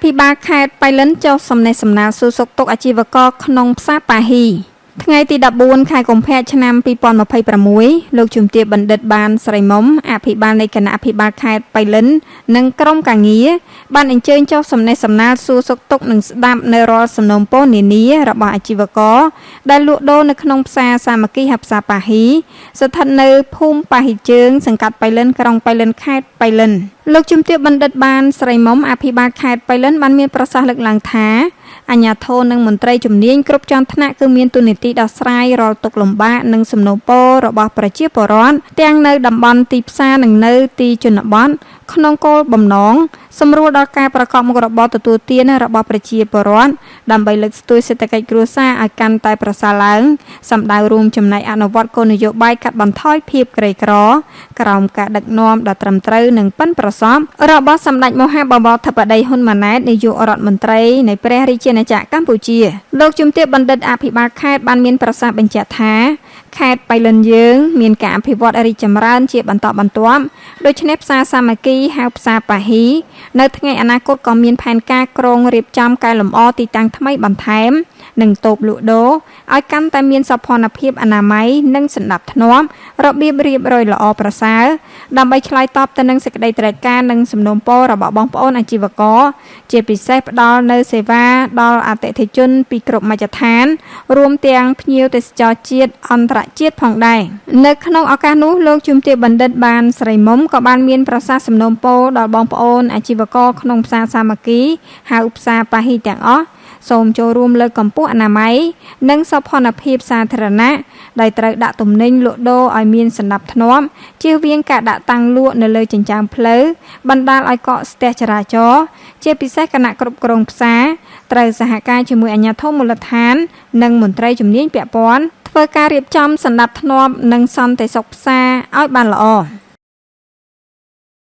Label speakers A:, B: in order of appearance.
A: ភិបាលខេត្តបៃលិនចុះសំណេះសំណាលសួរសុខទុក្ខអាជីវករក្នុងផ្សារប៉ាហ៊ីថ្ងៃទី14ខែកុម្ភៈឆ្នាំ2026លោកជំទាវបណ្ឌិតបានស្រីមុំអភិបាលនៃគណៈអភិបាលខេត្តបៃលិននិងក្រុមការងារបានអញ្ជើញចុះសំណេះសំណាលសួរសុខទុក្ខនិងស្ដាប់នៅរាល់សំណូមពរនានារបស់អាជីវករដែលលក់ដូរនៅក្នុងផ្សារសាមគ្គីហៅផ្សារប៉ាហ៊ីស្ថិតនៅភូមិប៉ាហ៊ីជើងសង្កាត់បៃលិនក្រុងបៃលិនខេត្តបៃលិនលោកជំទាវបណ្ឌិតបានស្រីមុំអភិបាលខេត្តបៃលិនបានមានប្រសាសន៍លើកឡើងថាអាជ្ញាធរនិងមន្ត្រីជំនាញគ្រប់ជាន់ថ្នាក់គឺមានទូនាទីដោះស្រាយរាល់ទុក្ខលំបាកនិងសំណូមពររបស់ប្រជាពលរដ្ឋទាំងនៅតំបន់ទីផ្សារនិងនៅទីជនបទក្នុងគោលបំណងសម្រួលដល់ការប្រកបមុខរបរទទួលទានរបស់ប្រជាពលរដ្ឋដើម្បីលើកស្ទួយសេដ្ឋកិច្ចគ្រួសារឲ្យកាន់តែប្រសើរឡើងសម្ដៅរួមចំណែកអនុវត្តគោលនយោបាយកាត់បន្ថយភាពក្រីក្រក្រោមការដឹកនាំដ៏ត្រឹមត្រូវនិងប៉ិនប្រសប់របស់សម្ដេចមហាបវរធិបតីហ៊ុនម៉ាណែតនាយករដ្ឋមន្ត្រីនៃព្រះរាជាណាចក្រកម្ពុជាលោកជំទាវបណ្ឌិតអភិបាលខេត្តបានមានប្រសាសន៍បញ្ជាក់ថាខេត្តបៃលិនយើងមានការអភិវឌ្ឍរីកចម្រើនជាបន្តបន្ទាប់ដូច្នេះផ្សារសាមគ្គីហៅផ្សារប៉ាហ៊ីនៅថ្ងៃអនាគតក៏មានផែនការក្រុងរៀបចំកែលម្អទីតាំងថ្មីបន្ថែមនិងតូបលក់ដូរឲ្យកាន់តែមានសោភ័ណភាពអនាម័យនិងសណ្ដាប់ធ្នាប់របៀបរៀបរយល្អប្រសើរដើម្បីឆ្លើយតបទៅនឹងសេចក្តីត្រូវការនិងសំណូមពររបស់បងប្អូនអាជីវករជាពិសេសផ្ដល់នូវសេវាដល់អតិថិជនពីគ្រប់មជ្ឈដ្ឋានរួមទាំងភ្ញៀវទេសចរជាតិអន្តរជាតិផងដែរនៅក្នុងឱកាសនោះលោកជំទាវបណ្ឌិតបានស្រីមុំក៏បានមានប្រសាសន៍សំណូមពរដល់បងប្អូនអាជីវករក្នុងផ្សារសាមគ្គីហៅផ្សារប៉ាហ៊ីទាំងអស់សូមចូលរួមលើកកម្ពស់អនាម័យនិងសោភ័ណភាពសាធារណៈដោយត្រូវដាក់ទំនិញលក់ដូរឲ្យមានសណ្ដាប់ធ្នាប់ជៀសវាងការដាក់តាំងលក់នៅលើចិញ្ចើមផ្លូវបណ្ដាលឲ្យកកស្ទះចរាចរណ៍ជាពិសេសគណៈគ្រប់គ្រងផ្សារត្រូវសហការជាមួយអាជ្ញាធរមូលដ្ឋាននិងមន្ត្រីជំនាញពាក់ព័ន្ធធ្វើការរៀបចំសណ្ដាប់ធ្នាប់និងសន្តិសុខផ្សារឲ្យបានល្អ